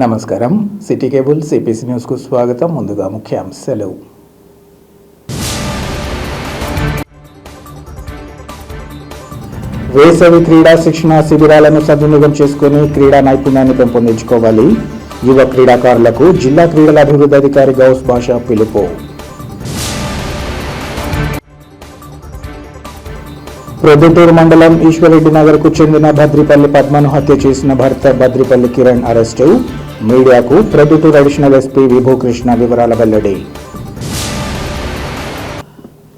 నమస్కారం. City cable CPC న్యూస్కు స్వాగతం. ముందుగా ముఖ్యాంశాలు. వేసవి క్రీడా శిక్షణ శిబిరాలను సద్వినియోగం చేసుకుని క్రీడా నైపుణ్యాన్ని పెంపొందించుకోవాలి. యువ క్రీడాకారులకు జిల్లా క్రీడల అభివృద్ధి అధికారి గౌస్ బాషా పిలుపు. ప్రొద్దుటూరు మండలం ఈశ్వరెడ్డి నగర్కు చెందిన భద్రిపల్లి పద్మను హత్య చేసిన భర్త భద్రిపల్లి కిరణ్ అరెస్టు. మీడియాకు ప్రొద్దుటూరు అడిషనల్ ఎస్పీ విభూకృష్ణ వివరాల వెల్లడి.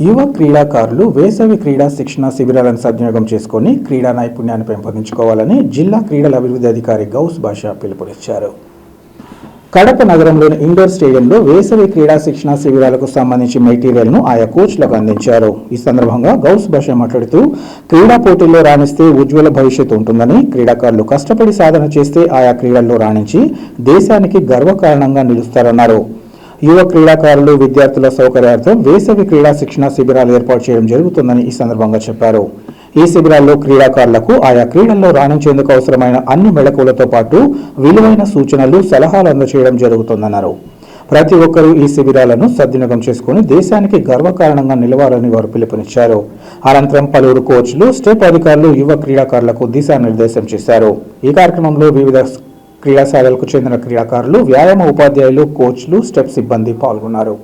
యువ క్రీడాకారులు వేసవి క్రీడా శిక్షణ శిబిరాలను సద్వినియోగం చేసుకుని క్రీడా నైపుణ్యాన్ని పెంపొందించుకోవాలని జిల్లా క్రీడల అభివృద్ధి అధికారి గౌస్ బాషా పిలుపునిచ్చారు. కడప నగరంలోని ఇండోర్ స్టేడియంలో వేసవి క్రీడా శిక్షణ శిబిరాలకు సంబంధించి మెటీరియల్ను ఆయా కోచ్లకు అందించారు. ఈ సందర్భంగా గౌస్ బాషా మాట్లాడుతూ క్రీడా పోటీల్లో రాణిస్తే ఉజ్వల భవిష్యత్తు ఉంటుందని, క్రీడాకారులు కష్టపడి సాధన చేస్తే ఆయా క్రీడల్లో రాణించి దేశానికి గర్వకారణంగా నిలుస్తారన్నారు. యువ క్రీడాకారులు విద్యార్థుల సౌకర్యార్థం వేసవి క్రీడా శిక్షణ శిబిరాలు ఏర్పాటు చేయడం జరుగుతుందని ఈ సందర్భంగా చెప్పారు. ఈ శిబిరాల్లో క్రీడాకారులకు ఆయా క్రీడల్లో రాణించేందుకు అవసరమైన అన్ని మెళకువలతో పాటు విలువైన సూచనలు, సలహాలు అందజేయడం జరుగుతుందన్నారు. ప్రతి ఒక్కరూ ఈ శిబిరాలను సద్వినియోగం చేసుకుని దేశానికి గర్వకారణంగా నిలవాలని వారు పిలుపునిచ్చారు. అనంతరం పలువురు కోచ్లు, స్టెప్ అధికారులు యువ క్రీడాకారులకు దిశానిర్దేశం చేశారు. ఈ కార్యక్రమంలో వివిధ క్రీడాశాలలకు చెందిన క్రీడాకారులు, వ్యాయామ ఉపాధ్యాయులు, కోచ్లు, స్టెప్ సిబ్బంది పాల్గొన్నారు.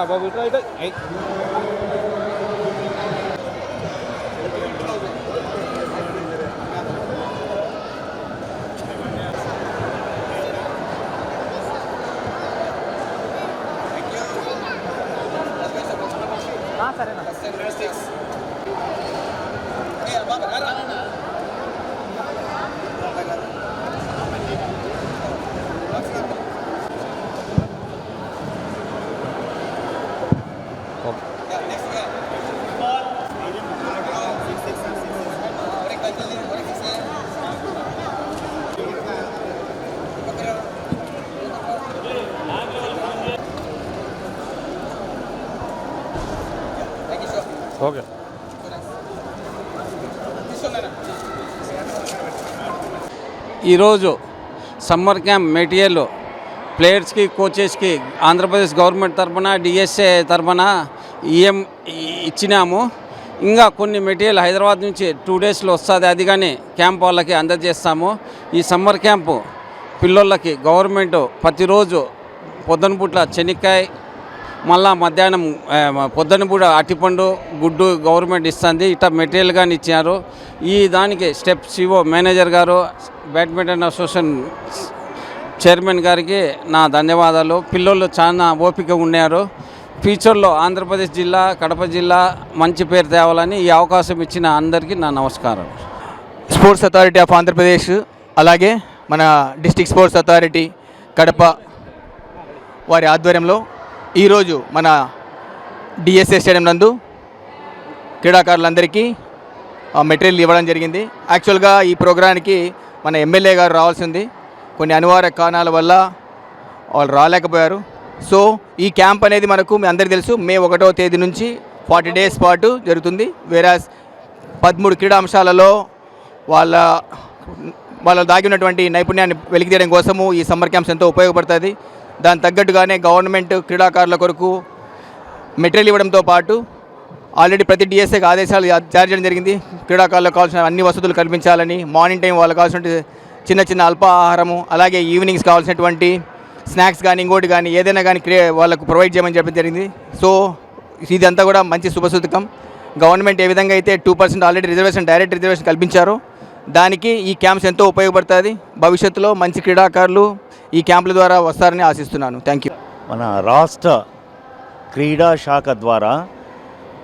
Babu itu okay. ఈరోజు సమ్మర్ క్యాంప్ మెటీరియల్ ప్లేయర్స్కి, కోచెస్కి ఆంధ్రప్రదేశ్ గవర్నమెంట్ తరఫున, డిఎస్ఏ తరఫున ఇచ్చినాము. ఇంకా కొన్ని మెటీరియల్ హైదరాబాద్ నుంచి 2 డేస్లో వస్తుంది. అది కానీ క్యాంప్ వాళ్ళకి అందజేస్తాము. ఈ సమ్మర్ క్యాంపు పిల్లలకి గవర్నమెంట్ ప్రతిరోజు పొద్దునపూట్ల చెనిక్కాయ, మళ్ళా మధ్యాహ్నం పొద్దునపూట అట్టిపండు, గుడ్డు గవర్నమెంట్ ఇస్తుంది. ఇట్లా మెటీరియల్ కానీ ఇచ్చారు. ఈ దానికి స్టెప్ సిఓ మేనేజర్ గారు, బ్యాడ్మింటన్ అసోసియేషన్ చైర్మన్ గారికి నా ధన్యవాదాలు. పిల్లలు చాలా ఓపిక ఉన్నారు. ఫ్యూచర్లో ఆంధ్రప్రదేశ్ జిల్లా, కడప జిల్లా మంచి పేరు తేవాలని ఈ అవకాశం ఇచ్చిన అందరికీ నా నమస్కారం. స్పోర్ట్స్ అథారిటీ ఆఫ్ ఆంధ్రప్రదేశ్, అలాగే మన డిస్ట్రిక్ట్ స్పోర్ట్స్ అథారిటీ కడప వారి ఆధ్వర్యంలో ఈరోజు మన డిఎస్ఏ స్టేడియం నందు క్రీడాకారులందరికీ మెటీరియల్ ఇవ్వడం జరిగింది. యాక్చువల్గా ఈ ప్రోగ్రాంకి మన ఎమ్మెల్యే గారు రావాల్సింది, కొన్ని అనివార్య కారణాల వల్ల వాళ్ళు రాలేకపోయారు. సో ఈ క్యాంప్ అనేది మనకు మీ అందరికీ తెలుసు, మే 1వ తేదీ నుంచి 40 డేస్ పాటు జరుగుతుంది. వేరాస్ 13 క్రీడా అంశాలలో వాళ్ళ దాగి ఉన్నటువంటి నైపుణ్యాన్ని వెలికితీయడం కోసము ఈ సమ్మర్ క్యాంప్స్ ఎంతో ఉపయోగపడుతుంది. దాని తగ్గట్టుగానే గవర్నమెంట్ క్రీడాకారుల కొరకు మెటీరియల్ ఇవ్వడంతో పాటు ఆల్రెడీ ప్రతి డిఎస్ఏకి ఆదేశాలు జారీ చేయడం జరిగింది. క్రీడాకారులకు కావాల్సిన అన్ని వసతులు కల్పించాలని, మార్నింగ్ టైం వాళ్ళకి కావాల్సిన చిన్న చిన్న అల్పాహారము, అలాగే ఈవినింగ్స్ కావాల్సినటువంటి స్నాక్స్ కానీ ఇంకోటి కానీ ఏదైనా కానీ వాళ్ళకు ప్రొవైడ్ చేయమని చెప్పడం జరిగింది. సో ఇదంతా కూడా మంచి శుభసూచకం. గవర్నమెంట్ ఏ విధంగా అయితే 2% ఆల్రెడీ రిజర్వేషన్, డైరెక్ట్ రిజర్వేషన్ కల్పించారో దానికి ఈ క్యాంప్స్ ఎంతో ఉపయోగపడుతుంది. భవిష్యత్తులో మంచి క్రీడాకారులు ఈ క్యాంపుల ద్వారా వస్తారని ఆశిస్తున్నాను. Thank you. మన రాష్ట్ర క్రీడా శాఖ ద్వారా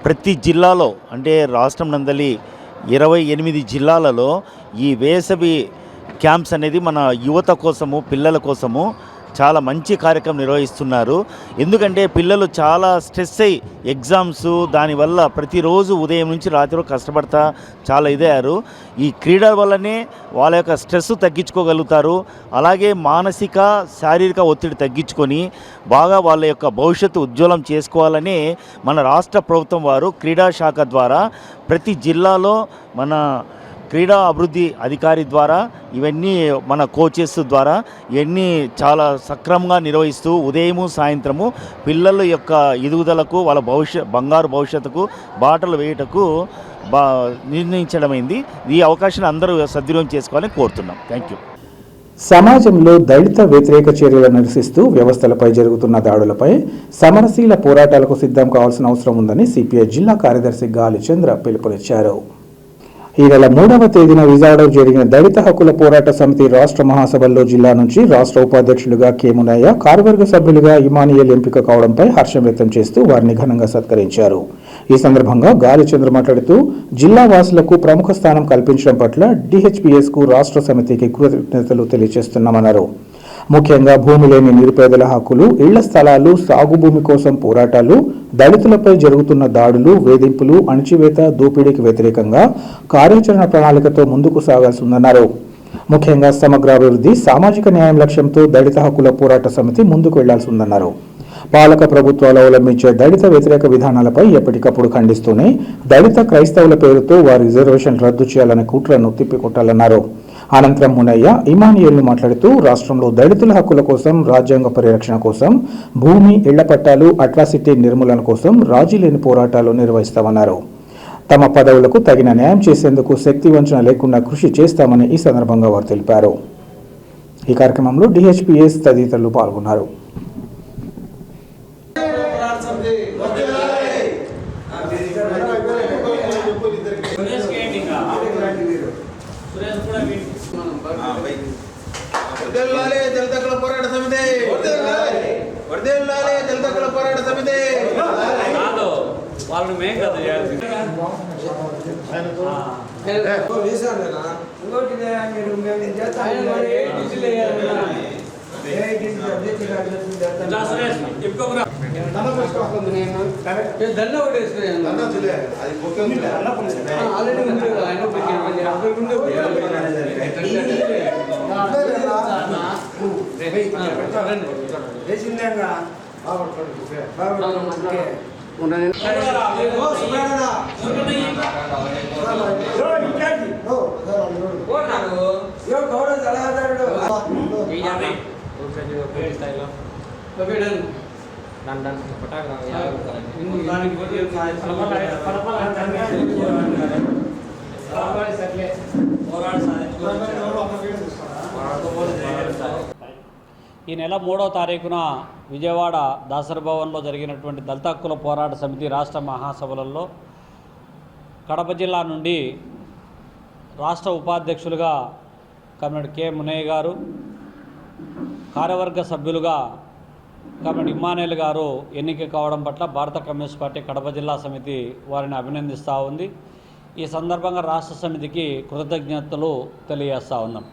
ప్రతి జిల్లాలో అంటే రాష్ట్రం నందలి 28 జిల్లాలలో ఈ వేసవి క్యాంప్స్ అనేది మన యువత కోసము, పిల్లల కోసము చాలా మంచి కార్యక్రమం నిర్వహిస్తున్నారు. ఎందుకంటే పిల్లలు చాలా స్ట్రెస్ అయ్యి ఎగ్జామ్స్ దానివల్ల ప్రతిరోజు ఉదయం నుంచి రాత్రి వరకు కష్టపడతా చాలా ఇదయ్యారు. ఈ క్రీడల వల్లనే వాళ్ళ యొక్క స్ట్రెస్ తగ్గించుకోగలుగుతారు. అలాగే మానసిక శారీరక ఒత్తిడి తగ్గించుకొని బాగా వాళ్ళ యొక్క భవిష్యత్తు ఉజ్వలం చేసుకోవాలని మన రాష్ట్ర ప్రభుత్వం వారు క్రీడా శాఖ ద్వారా ప్రతి జిల్లాలో మన క్రీడా అభివృద్ధి అధికారి ద్వారా ఇవన్నీ మన కోచెస్ ద్వారా ఇవన్నీ చాలా సక్రమంగా నిర్వహిస్తూ ఉదయము సాయంత్రము పిల్లల యొక్క ఎదుగుదలకు వాళ్ళ బంగారు భవిష్యత్తుకు బాటలు వేయటకు నిర్ణయించడమైంది. ఈ అవకాశాన్ని అందరూ సద్వినియోగం చేసుకోవాలని కోరుతున్నాం. Thank you. సమాజంలో దళిత వ్యతిరేక చర్యలు నిరసిస్తూ వ్యవస్థలపై జరుగుతున్న దాడులపై సమరశీల పోరాటాలకు సిద్ధం కావాల్సిన అవసరం ఉందని సిపిఐ జిల్లా కార్యదర్శి గాలి చంద్ర పిలుపునిచ్చారు. ఈ నెల 3వ తేదీన విజయవాడలో జరిగిన దళిత హక్కుల పోరాట సమితి రాష్ట్ర మహాసభల్లో జిల్లా నుంచి రాష్ట్ర ఉపాధ్యక్షులుగా కె మునయ్య, కార్యవర్గ సభ్యులుగా ఇమానియల్ ఎంపిక కావడంపై హర్షం వ్యక్తం చేస్తూ వారిని ఘనంగా సత్కరించారు. ఈ సందర్భంగా గాలిచంద్ర మాట్లాడుతూ జిల్లా వాసులకు ప్రముఖ స్థానం కల్పించడం పట్ల డిహెచ్పిఎస్కు రాష్ట్ర సమితికి కృతజ్ఞతలు తెలియజేస్తున్నామన్నారు. ముఖ్యంగా భూమి లేని నిరుపేదల హక్కులు, ఇళ్ల స్థలాలు, సాగు భూమి కోసం పోరాటాలు, దళితులపై జరుగుతున్న దాడులు, వేధింపులు, అణచివేత, దోపిడీకి వ్యతిరేకంగా కార్యాచరణ ప్రణాళికతో ముందుకు సాగాల్సి ఉందన్నారు. ముఖ్యంగా సమగ్రాభివృద్ధి, సామాజిక న్యాయం లక్ష్యంతో దళిత హక్కుల పోరాట సమితి ముందుకు వెళ్లాల్సి ఉందన్నారు. పాలక ప్రభుత్వాలు అవలంబించే దళిత వ్యతిరేక విధానాలపై ఎప్పటికప్పుడు ఖండిస్తూనే దళిత క్రైస్తవుల పేరుతో వారి రిజర్వేషన్ రద్దు చేయాలనే కుట్రను తిప్పికొట్టాలన్నారు. అనంతరం మునయ్య ఇమానియల్ను మాట్లాడుతూ రాష్ట్రంలో దళితుల హక్కుల కోసం, రాజ్యాంగ పరిరక్షణ కోసం, భూమి, ఇళ్ల పట్టాలు, అట్రాసిటీ నిర్మూలన కోసం రాజీ లేని పోరాటాలు నిర్వహిస్తామన్నారు. తమ పదవులకు తగిన న్యాయం చేసేందుకు శక్తి వంచన లేకుండా కృషి చేస్తామని ఈ సందర్భంగా వారు తెలిపారు. ఈ కార్యక్రమంలో డిహెచ్పిఎస్ తదితరులు పాల్గొన్నారు. వాళ్ళని మేం కదా ఈ నెల 3వ తారీఖున విజయవాడ దాసరి భవన్లో జరిగినటువంటి దళిత హక్కుల పోరాట సమితి రాష్ట్ర మహాసభలలో కడప జిల్లా నుండి రాష్ట్ర ఉపాధ్యక్షులుగా కమ్రేడ్ కె మునయ్య గారు, కార్యవర్గ సభ్యులుగా కమ్రేడ్ ఇమానియల్ గారు ఎన్నిక కావడం పట్ల భారత కమ్యూనిస్ట్ పార్టీ కడప జిల్లా సమితి వారిని అభినందిస్తూ ఉంది. ఈ సందర్భంగా రాష్ట్ర సమితికి కృతజ్ఞతలు తెలియజేస్తూ ఉన్నాం.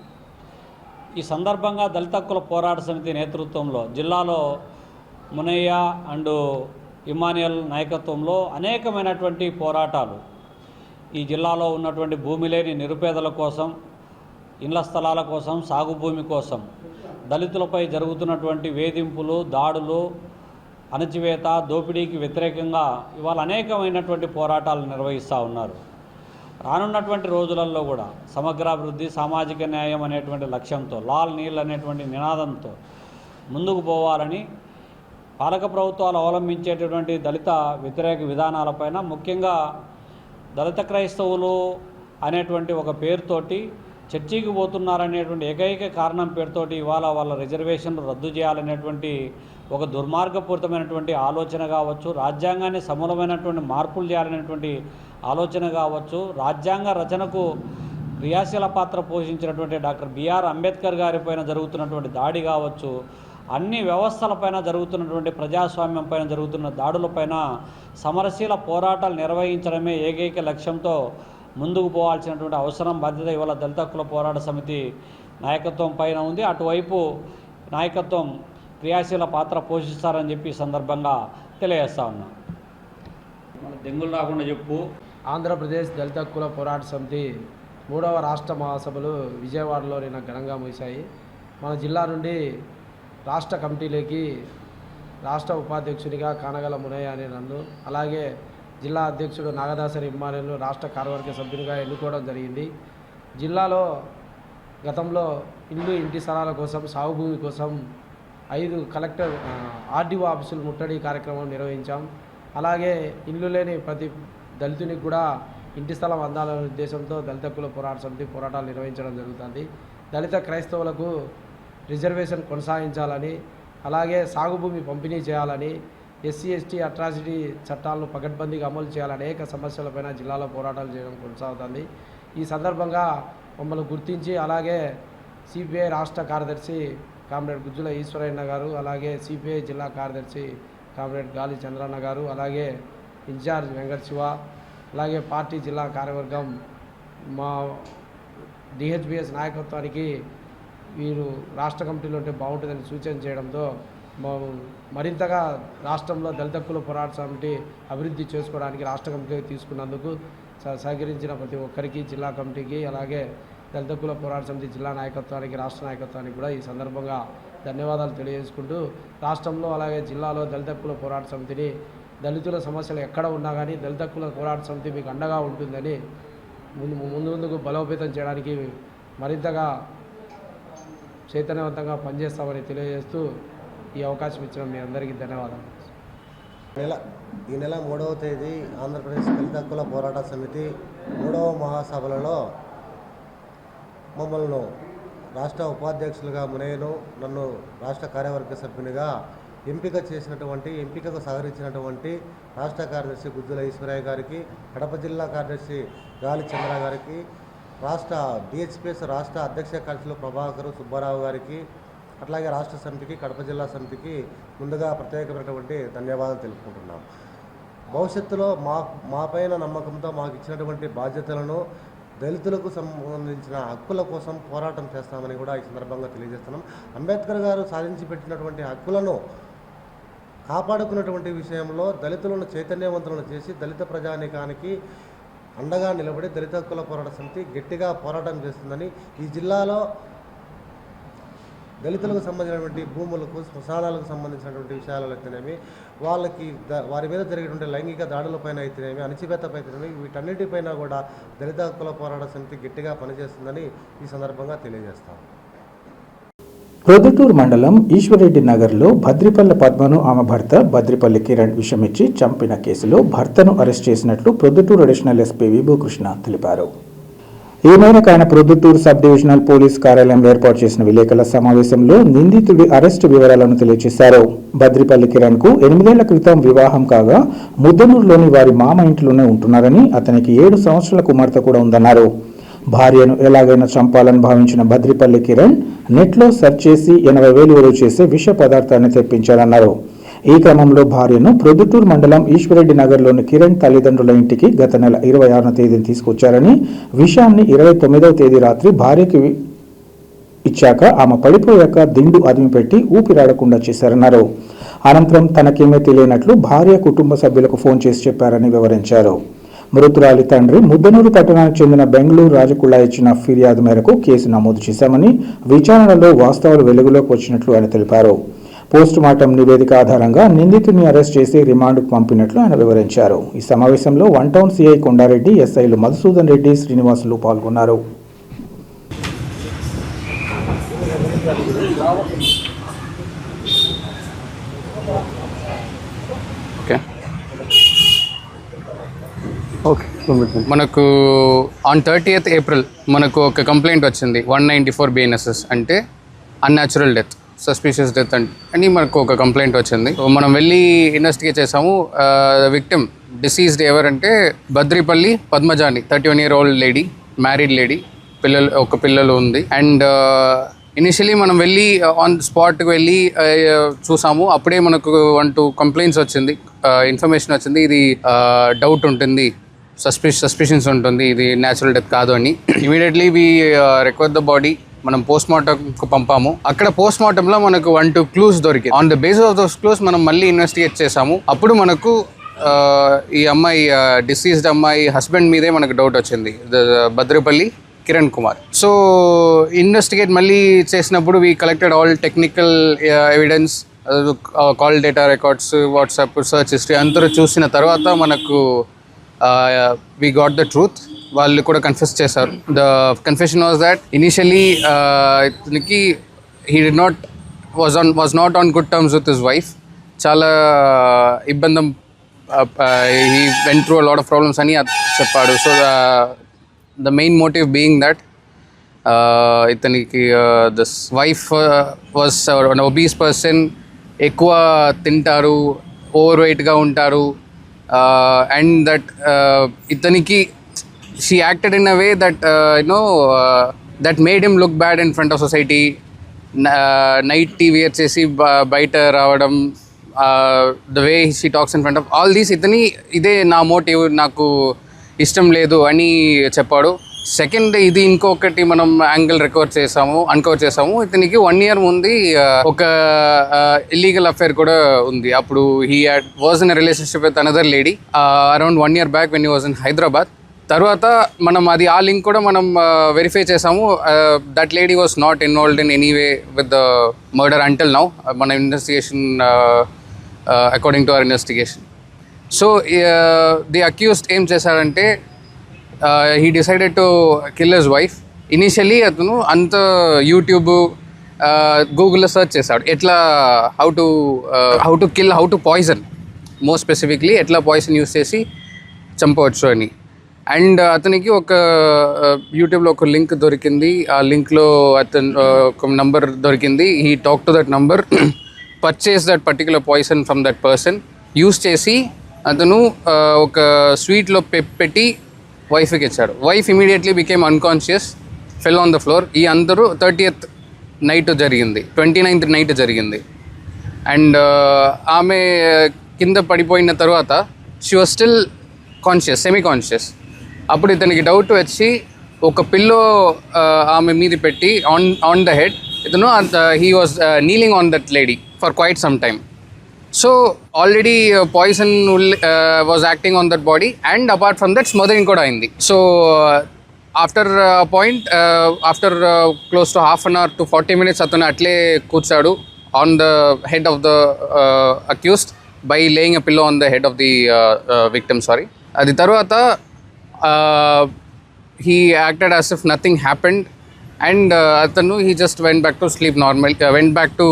ఈ సందర్భంగా దళిత హక్కుల పోరాట సమితి నేతృత్వంలో జిల్లాలో మునయ్య అండ్ ఇమానియల్ నాయకత్వంలో అనేకమైనటువంటి పోరాటాలు ఈ జిల్లాలో ఉన్నటువంటి భూమి లేని నిరుపేదల కోసం, ఇళ్ల స్థలాల కోసం, సాగు భూమి కోసం, దళితులపై జరుగుతున్నటువంటి వేధింపులు, దాడులు, అణచివేత, దోపిడీకి వ్యతిరేకంగా ఇవాళ అనేకమైనటువంటి పోరాటాలు నిర్వహిస్తూ ఉన్నారు. రానున్నటువంటి రోజులలో కూడా సమగ్రాభివృద్ధి, సామాజిక న్యాయం అనేటువంటి లక్ష్యంతో, లాల్ నీల్ అనేటువంటి నినాదంతో ముందుకు పోవాలని పాలక ప్రభుత్వాలు అవలంబించేటటువంటి దళిత వ్యతిరేక విధానాలపైన, ముఖ్యంగా దళిత క్రైస్తవులు అనేటువంటి ఒక పేరుతోటి చర్చికి పోతున్నారనేటువంటి ఏకైక కారణం పేరుతోటి ఇవాళ వాళ్ళ రిజర్వేషన్లు రద్దు చేయాలనేటువంటి ఒక దుర్మార్గపూరితమైనటువంటి ఆలోచన కావచ్చు, రాజ్యాంగాన్ని సమూలమైనటువంటి మార్పులు చేయాలనేటువంటి ఆలోచన కావచ్చు, రాజ్యాంగ రచనకు క్రియాశీల పాత్ర పోషించినటువంటి డాక్టర్ బిఆర్ అంబేద్కర్ గారిపైన జరుగుతున్నటువంటి దాడి కావచ్చు, అన్ని వ్యవస్థలపైన జరుగుతున్నటువంటి ప్రజాస్వామ్యం పైన జరుగుతున్న దాడులపైన సమరశీల పోరాటాలు నిర్వహించడమే ఏకైక లక్ష్యంతో ముందుకు పోవాల్సినటువంటి అవసరం, బాధ్యత ఇవాళ దళిత హక్కుల పోరాట సమితి నాయకత్వం పైన ఉంది. అటువైపు నాయకత్వం క్రియాశీల పాత్ర పోషిస్తారని చెప్పి ఈ సందర్భంగా తెలియజేస్తా ఉన్నా. మన దెంగులు రాకుండా చెప్పు. ఆంధ్రప్రదేశ్ దళిత హక్కుల పోరాట సమితి 3వ రాష్ట్ర మహాసభలు విజయవాడలో నిన్న ఘనంగా ముగిశాయి. మన జిల్లా నుండి రాష్ట్ర కమిటీలోకి రాష్ట్ర ఉపాధ్యక్షునిగా కానగల మునయ్య అనే నన్ను, అలాగే జిల్లా అధ్యక్షుడు నాగదాసరి ఇమ్మానుయేల్ రాష్ట్ర కార్యవర్గ సభ్యునిగా ఎన్నుకోవడం జరిగింది. జిల్లాలో గతంలో ఇల్లు ఇంటి స్థలాల కోసం, సాగు భూమి కోసం 5 కలెక్టర్ ఆర్డీఓ ఆఫీసులు ముట్టడి కార్యక్రమం నిర్వహించాం. అలాగే ఇల్లు లేని ప్రతి దళితునికి కూడా ఇంటి స్థలం అందాలనే ఉద్దేశంతో దళిత హక్కుల పోరాట సమితి పోరాటాలు నిర్వహించడం జరుగుతుంది. దళిత క్రైస్తవులకు రిజర్వేషన్ కొనసాగించాలని, అలాగే సాగు భూమి పంపిణీ చేయాలని, ఎస్సీ ఎస్టీ అట్రాసిటీ చట్టాలను పకడ్బందీగా అమలు చేయాలని అనేక సమస్యలపైన జిల్లాలో పోరాటాలు చేయడం కొనసాగుతుంది. ఈ సందర్భంగా మమ్మల్ని గుర్తించి, అలాగే సిపిఐ రాష్ట్ర కార్యదర్శి కామ్రేడ్ గుజ్జుల ఈశ్వరయ్య గారు, అలాగే సిపిఐ జిల్లా కార్యదర్శి కామ్రేడ్ గాలి చంద్రన్న గారు, అలాగే ఇన్ఛార్జ్ వెంకట శివ, అలాగే పార్టీ జిల్లా కార్యవర్గం మా డిహెచ్బిఎస్ నాయకత్వానికి వీరు రాష్ట్ర కమిటీలో ఉంటే బాగుంటుందని సూచన చేయడంతో మరింతగా రాష్ట్రంలో దళిత హక్కుల పోరాట సమితి అభివృద్ధి చేసుకోవడానికి రాష్ట్ర కమిటీకి తీసుకున్నందుకు సహకరించిన ప్రతి ఒక్కరికి, జిల్లా కమిటీకి, అలాగే దళిత హక్కుల పోరాట సమితి జిల్లా నాయకత్వానికి, రాష్ట్ర నాయకత్వానికి కూడా ఈ సందర్భంగా ధన్యవాదాలు తెలియజేసుకుంటూ, రాష్ట్రంలో అలాగే జిల్లాలో దళిత హక్కుల పోరాట సమితిని దళితుల సమస్యలు ఎక్కడ ఉన్నా కానీ దళిత హక్కుల పోరాట సమితి మీకు అండగా ఉంటుందని ముందుకు బలోపేతం చేయడానికి మరింతగా చైతన్యవంతంగా పనిచేస్తామని తెలియజేస్తూ ఈ అవకాశం ఇచ్చిన మీ అందరికీ ధన్యవాదాలు. ఈ నెల 3వ తేదీ ఆంధ్రప్రదేశ్ దళిత హక్కుల పోరాట సమితి 3వ మహాసభలలో మమ్మల్ని రాష్ట్ర ఉపాధ్యక్షులుగా మునయ్యను, నన్ను రాష్ట్ర కార్యవర్గ సభ్యునిగా ఎంపికకు సహకరించినటువంటి రాష్ట్ర కార్యదర్శి గుజ్జుల ఈశ్వరయ్య గారికి, కడప జిల్లా కార్యదర్శి గాలి చంద్ర గారికి, రాష్ట్ర డిహెచ్పిఎస్ రాష్ట్ర అధ్యక్ష కార్యదర్శులు ప్రభాకర్ సుబ్బారావు గారికి, అట్లాగే రాష్ట్ర సమితికి, కడప జిల్లా సమితికి ముందుగా ప్రత్యేకమైనటువంటి ధన్యవాదాలు తెలుపుకుంటున్నాం. భవిష్యత్తులో మా పైన నమ్మకంతో మాకు ఇచ్చినటువంటి బాధ్యతలను దళితులకు సంబంధించిన హక్కుల కోసం పోరాటం చేస్తామని కూడా ఈ సందర్భంగా తెలియజేస్తున్నాం. అంబేద్కర్ గారు సాధించి పెట్టినటువంటి హక్కులను కాపాడుకున్నటువంటి విషయంలో దళితులను చైతన్యవంతులను చేసి దళిత ప్రజానీకానికి అండగా నిలబడి దళిత హక్కుల పోరాట సమితి గట్టిగా పోరాటం చేస్తుందని, ఈ జిల్లాలో దళితులకు సంబంధించినటువంటి భూములకు, శ్మశానాలకు సంబంధించినటువంటి విషయాలలో అయితేనేమి, వారి మీద జరిగేటువంటి లైంగిక దాడులపైన అయితేనేమి, అణచివేతపై అయితేనేమి, వీటన్నిటిపైన కూడా దళిత హక్కుల పోరాట సమితి గట్టిగా పనిచేస్తుందని ఈ సందర్భంగా తెలియజేస్తాం. ప్రొద్దుటూరు మండలం ఈశ్వరెడ్డి నగర్లో భద్రిపల్లి పద్మను ఆమె భర్త భద్రిపల్లి కిరణ్ విషమిచ్చి చంపిన కేసులో భర్తను అరెస్ట్ చేసినట్లు ప్రొద్దుటూరు అడిషనల్ ఎస్పీ విభూకృష్ణ తెలిపారు. ఈ మేరకు ఆయన ప్రొద్దుటూరు సబ్ డివిజనల్ పోలీస్ కార్యాలయంలో ఏర్పాటు చేసిన విలేకరుల సమావేశంలో నిందితుడి అరెస్టు వివరాలను తెలియజేశారు. భద్రిపల్లి కిరణ్ కు 8 ఏళ్ల క్రితం వివాహం కాగా ముద్దనూరులోని వారి మామ ఇంట్లోనే ఉంటున్నారని, అతనికి 7 సంవత్సరాల కుమార్తె కూడా ఉందన్నారు. భార్యను ఎలాగైనా చంపాలని భావించిన భద్రిపల్లి కిరణ్ నెట్లో సెర్చ్ చేసి 80,000 విలువ చేసే విష పదార్థాన్ని తెప్పించారన్నారు. ఈ క్రమంలో భార్యను ప్రొద్దుటూరు మండలం ఈశ్వరెడ్డి నగర్లోని కిరణ్ తల్లిదండ్రుల ఇంటికి గత నెల 26వ తేదీని తీసుకొచ్చారని, విషయాన్ని 29వ తేదీ రాత్రి భార్యకి ఇచ్చాక ఆమె పడిపోయాక దిండు అదిమిపెట్టి ఊపిరాడకుండా చేశారన్నారు. అనంతరం తనకేమీ తెలియనట్లు భార్య కుటుంబ సభ్యులకు ఫోన్ చేసి చెప్పారని వివరించారు. మృతురాలి తండ్రి ముద్దనూరు పట్టణానికి చెందిన బెంగళూరు రాజకుళ్ళ ఇచ్చిన ఫిర్యాదు మేరకు కేసు నమోదు చేశామని, విచారణలో వాస్తవాలు వెలుగులోకి వచ్చినట్లు ఆయన తెలిపారు. పోస్టుమార్టం నివేదిక ఆధారంగా నిందితుడిని అరెస్ట్ చేసి రిమాండ్కు పంపినట్లు ఆయన వివరించారు. ఈ సమావేశంలో 1 టౌన్ సిఐ కొండారెడ్డి, ఎస్ఐలు మధుసూదన్ రెడ్డి, శ్రీనివాసులు పాల్గొన్నారు. మనకు ఆన్ 30th ఏప్రిల్ మనకు ఒక కంప్లైంట్ వచ్చింది, 194 BNSS అంటే అన్యాచురల్ డెత్, సస్పిషియస్ డెత్ అని మనకు ఒక కంప్లైంట్ వచ్చింది. మనం వెళ్ళి ఇన్వెస్టిగేట్ చేసాము. విక్టిమ్ డిసీజ్డ్ ఎవరంటే బద్రిపల్లి పద్మజాని, 31-year-old లేడీ, మ్యారీడ్ లేడీ. పిల్లలు ఉంది. అండ్ ఇనిషియలీ మనం వెళ్ళి ఆన్ స్పాట్కి వెళ్ళి చూసాము. అప్పుడే మనకు 1-2 కంప్లైంట్స్ వచ్చింది, ఇన్ఫర్మేషన్ వచ్చింది, ఇది డౌట్ ఉంటుంది, సస్పిషన్స్ ఉంటుంది, ఇది న్యాచురల్ డెత్ కాదు అని. Immediately we recover the body, మనం పోస్ట్ మార్టంకు పంపాము. అక్కడ పోస్ట్ మార్టంలో మనకు 1-2 క్లూస్ దొరికాయి. On the basis of those clues మనం మళ్ళీ ఇన్వెస్టిగేట్ చేసాము. అప్పుడు మనకు ఈ అమ్మాయి డిసీజ్డ్ అమ్మాయి హస్బెండ్ మీదే మనకు డౌట్ వచ్చింది, భద్రపల్లి కిరణ్ కుమార్. సో ఇన్వెస్టిగేట్ మళ్ళీ చేసినప్పుడు we collected all technical evidence, call data records, WhatsApp search history అందరూ చూసిన తర్వాత మనకు వీ గాట్ ద ట్రూత్. వాళ్ళు కూడా కన్ఫెస్ చేశారు. The confession was that initially ఇతనికి he did not was not on good terms with his wife. చాలా ఇబ్బంది, he went through a lot of problems అని చెప్పాడు. So the main motive being that ఇతనికి this wife was an obese person, ఎక్కువ తింటారు, over వెయిట్గా ఉంటారు. And that ఇతనికి she acted in a way that that made him look bad in front of society. Night TV వచ్చేసి బయట రావడం, the way she talks in front of all these, ఇదే నా మోటివ్, నాకు ఇష్టం లేదు అని చెప్పాడు. సెకండ్, ఇది ఇంకొకటి మనం యాంగిల్ అన్కవర్ చేసాము. ఇతనికి 1 year ముందు ఒక ఇల్లీగల్ అఫేర్ కూడా ఉంది. అప్పుడు he was in relationship with another lady around 1 year back when he was in Hyderabad. తర్వాత మనం ఆ లింక్ కూడా మనం వెరిఫై చేసాము. That lady was not involved in anyway with the murder until now, మన investigation according to our investigation. So the accused ఏం చేశారంటే he decided to kill his wife. Initially అతను అంత యూట్యూబ్, గూగుల్లో సర్చ్ చేశాడు, ఎట్లా how to kill, how to poison, more specifically ఎట్లా poison use చేసి చంపవచ్చు అని. అండ్ అతనికి ఒక యూట్యూబ్లో ఒక లింక్ దొరికింది. ఆ లింక్లో ఒక నంబర్ దొరికింది. He talk to that number, purchase that particular poison from that person. Use చేసి అతను ఒక స్వీట్లో పెట్టి వైఫ్కి ఇచ్చాడు. Wife immediately became unconscious, fell on the floor. ఈ అందరూ 30th నైట్ జరిగింది, 29th నైట్ జరిగింది. అండ్ ఆమె కింద పడిపోయిన తర్వాత she was still conscious, semi conscious. అప్పుడు ఇతనికి డౌట్ వచ్చి ఒక పిల్లో ఆమె మీద పెట్టి ఆన్ ద హెడ్, ఇతను he was kneeling on that lady for quite some time. So already poison was acting on that body, and apart from that smothering కూడా అయింది. So after point, after close to half an hour to 40 minutes అతను అట్లే కూర్చాడు on the head of the accused by laying a pillow on the head of the victim. Sorry, అది తర్వాత he acted as if nothing happened, and atanu he just went back to sleep normal, went back to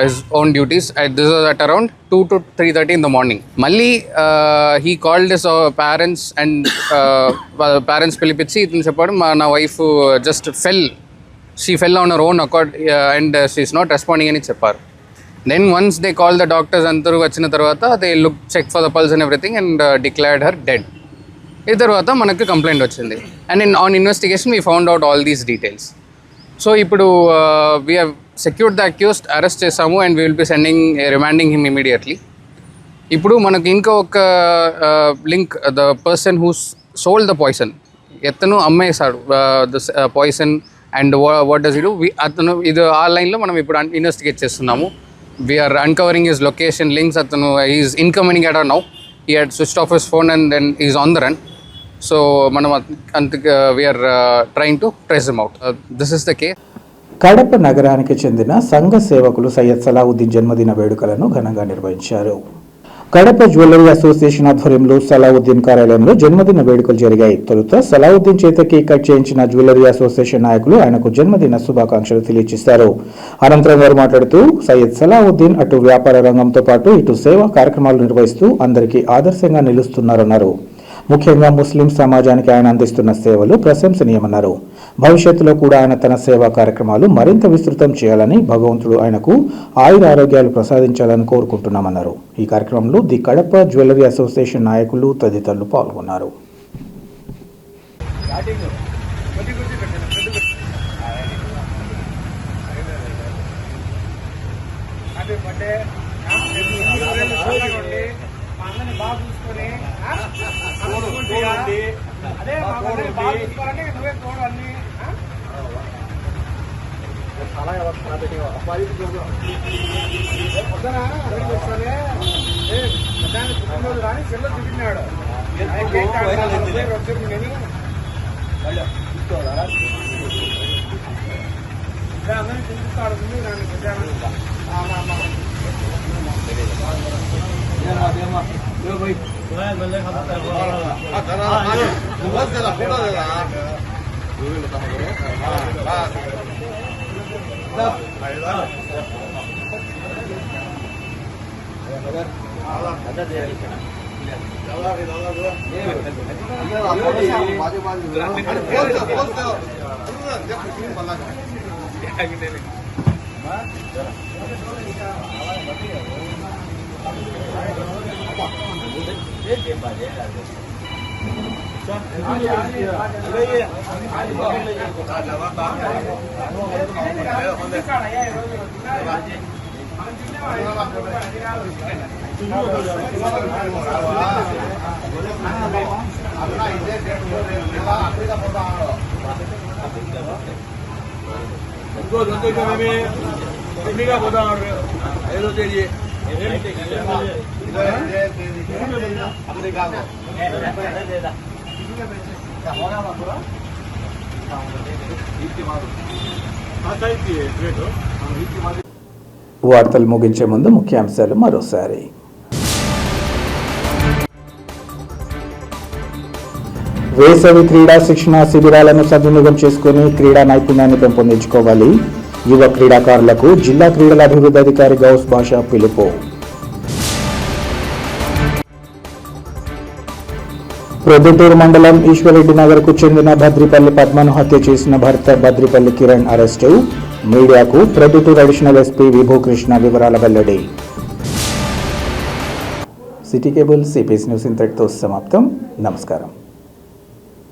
his own duties. This was at around 2 to 3:30 in the morning. Malli he called his parents, and parents pilipichi itanu cheppadu, na wife just she fell on her own accord, and she is not responding ani chepparu. Then once they called the doctors, andaru vachina tarvata they checked for the pulse and everything, and declared her dead. ఈ తర్వాత మనకు complaint వచ్చింది, and on investigation we found out all these details. So ఇప్పుడు we have secured the accused, arrest చేసాము, and we will be remanding him immediately. ఇప్పుడు మనకు ఇంకా ఒక link, the person who sold the poison, ఎతను అమ్మేశాడు the poison, and what does he do, అతను ఇది ఆ లైన్లో మనం ఇప్పుడు ఇన్వెస్టిగేట్ చేస్తున్నాము. We are uncovering his location links. అతను is incoming at now. He had switched off his phone and then he's on the run. So we are trying to trace him out. This is the case. Kadapa నగరానికి చెందిన సంఘ సేవకులు సయ్యద్ సలావుద్దీన్ జన్మదిన వేడుకలను ఘనంగా నిర్వహించారు. Kadapa jewellery association ఆధ్వర్యంలో సలావుద్దీన్ కార్యాలయంలో జన్మదిన వేడుకలు జరిగాయి. తొలుత సలావుద్దీన్ చేత కేక్ కట్ చేయించిన జ్యువెలరీ అసోసియేషన్ నాయకులు ఆయనకు జన్మదిన శుభాకాంక్షలు తెలియజేశారు. అనంతరం వారు మాట్లాడుతూ సయ్యద్ సలావుద్దీన్ అటు వ్యాపార రంగంతో పాటు ఇటు సేవా కార్యక్రమాలు నిర్వహిస్తూ అందరికీ ఆదర్శంగా నిలుస్తున్నారన్నారు. ముఖ్యంగా ముస్లిం సమాజానికి ఆయన అందిస్తున్న సేవలు ప్రశంసనీయమన్నారు. భవిష్యత్తులో కూడా ఆయన తన సేవా కార్యక్రమాలు మరింత విస్తృతం చేయాలని, భగవంతుడు ఆయనకు ఆయురారోగ్యాలు ప్రసాదించాలని కోరుకుంటున్నామన్నారు. ఈ కార్యక్రమంలో ది కడప జ్యువెలరీ అసోసియేషన్ నాయకులు తదితరులు పాల్గొన్నారు. వార్తలు ముగించే ముందు ముఖ్యాంశాలు మరోసారి. వేసవి క్రీడా శిక్షణ శిబిరాలను సద్వినియోగం చేసుకుని క్రీడా నైపుణ్యాన్ని పెంపొందించుకోవాలి. యువ క్రీడాకారులకు జిల్లా క్రీడల అభివృద్ధి అధికారి గౌస్ బాషా పిలుపు. ప్రొద్దుటూరు మండలం ఈశ్వరెడ్డి నగర్కు చెందిన భద్రిపల్లి పద్మను హత్య చేసిన భర్త భద్రిపల్లి కిరణ్ అరెస్టు. మీడియాకు ప్రొద్దుటూరు అడిషనల్ ఎస్పీ విభూకృష్ణ వివరాల వెల్లడి. సిటీ కేబుల్ సిపిఎస్ న్యూస్ ఇంతటితో సమాప్తం. నమస్కారం.